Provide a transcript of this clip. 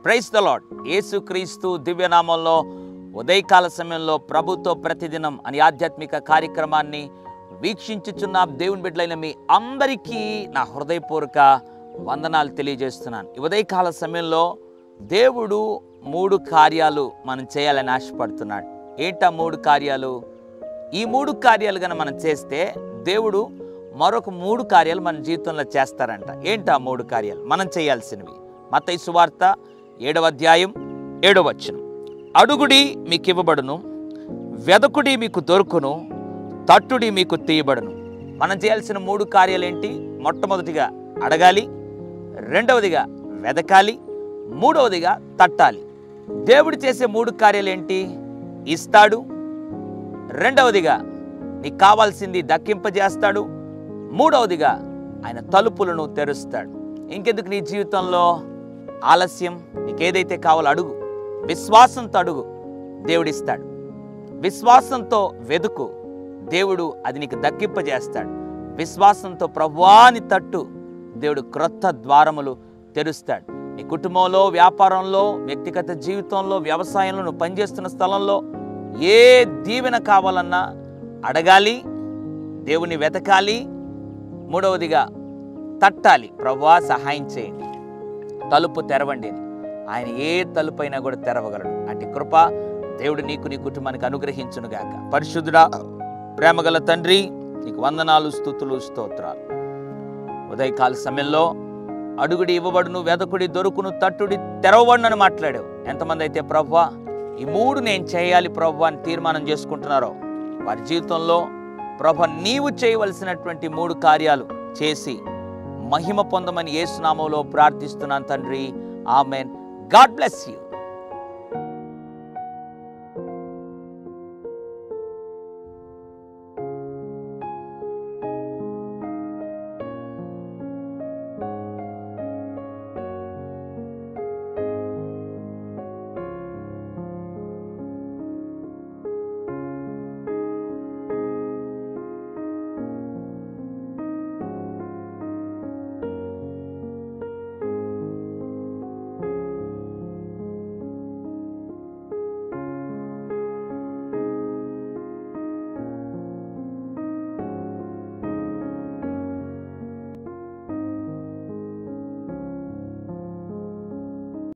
Praise the lord. యేసుక్రీస్తు దివ్యనామంలో ఉదయకాల సమయంలో ప్రభుతో ప్రతిదినం అని ఆధ్యాత్మిక కార్యక్రమాన్ని వీక్షించుచున్న దేవుని బిడ్డలైన మీ అందరికీ నా హృదయపూర్వక వందనాలు తెలియజేస్తున్నాను. ఈ ఉదయకాల సమయంలో దేవుడు 3 కార్యాలు మనం చేయాలని ఆశపడుతున్నాడు. ఏంటా 3 కార్యాలు? ఈ 3 కార్యాలు కనుక మనం చేస్తే దేవుడు మరొక 3 కార్యాలు మన జీవితంలో చేస్తారంట. ఏంటా 3 కార్యాలు మనం చేయాల్సినవి? మత్తయి సువార్త 7వ అధ్యాయం 7వ వచనం. అడుగుడి మీకు ఇవ్వబడును, వెదకుడి మీకు దొరుకును, తట్టుడి మీకు తీయబడును. మనం చేయాల్సిన 3 కార్యాలు ఏంటి? మొట్టమొదటిగా అడగాలి, రెండవదిగా వెదకాలి, మూడవదిగా తట్టాలి. దేవుడు చేసే 3 కార్యాలు ఏంటి? ఇస్తాడు, రెండవదిగా నీకు కావాల్సింది దక్కింపజేస్తాడు, మూడవదిగా ఆయన తలుపులను తెరుస్తాడు. ఇంకెందుకు నీ జీవితంలో ఆలస్యం? నీకేదైతే కావాలో అడుగు, విశ్వాసంతో అడుగు, దేవుడిస్తాడు. విశ్వాసంతో వెదుకు, దేవుడు అది నీకు దక్కింపజేస్తాడు. విశ్వాసంతో ప్రభువాని తట్టు, దేవుడు క్రొత్త ద్వారములు తెరుస్తాడు. నీ కుటుంబంలో, వ్యాపారంలో, వ్యక్తిగత జీవితంలో, వ్యవసాయంలో, నువ్వు పనిచేస్తున్న స్థలంలో ఏ దీవెన కావాలన్నా అడగాలి, దేవుని వెతకాలి, మూడవదిగా తట్టాలి, ప్రభువా సహాయం చేయండి, తలుపు తెరవండి అని. ఆయన ఏ తలుపు అయినా కూడా తెరవగలడు. అట్టి కృప దేవుడు నీకు, నీ కుటుంబానికి అనుగ్రహించునుగాక. పరిశుద్ధుడా, ప్రేమగల తండ్రి, నీకు వందనాలు, స్తుతులు, స్తోత్రాలు. ఉదయకాల సమయంలో అడుగుడి ఇవ్వబడును, వెదకుడి దొరుకును, తట్టుడి తెరవబడును అని మాట్లాడావు. ఎంతమంది అయితే ప్రభువా ఈ 3 నేను చేయాలి ప్రభువా అని తీర్మానం చేసుకుంటున్నారో వారి జీవితంలో ప్రభువా నీవు చేయవలసినటువంటి 3 కార్యాలు చేసి మహిమ పొందమని యేసు నామములో ప్రార్థిస్తున్నాను తండ్రి. ఆమెన్. God bless you.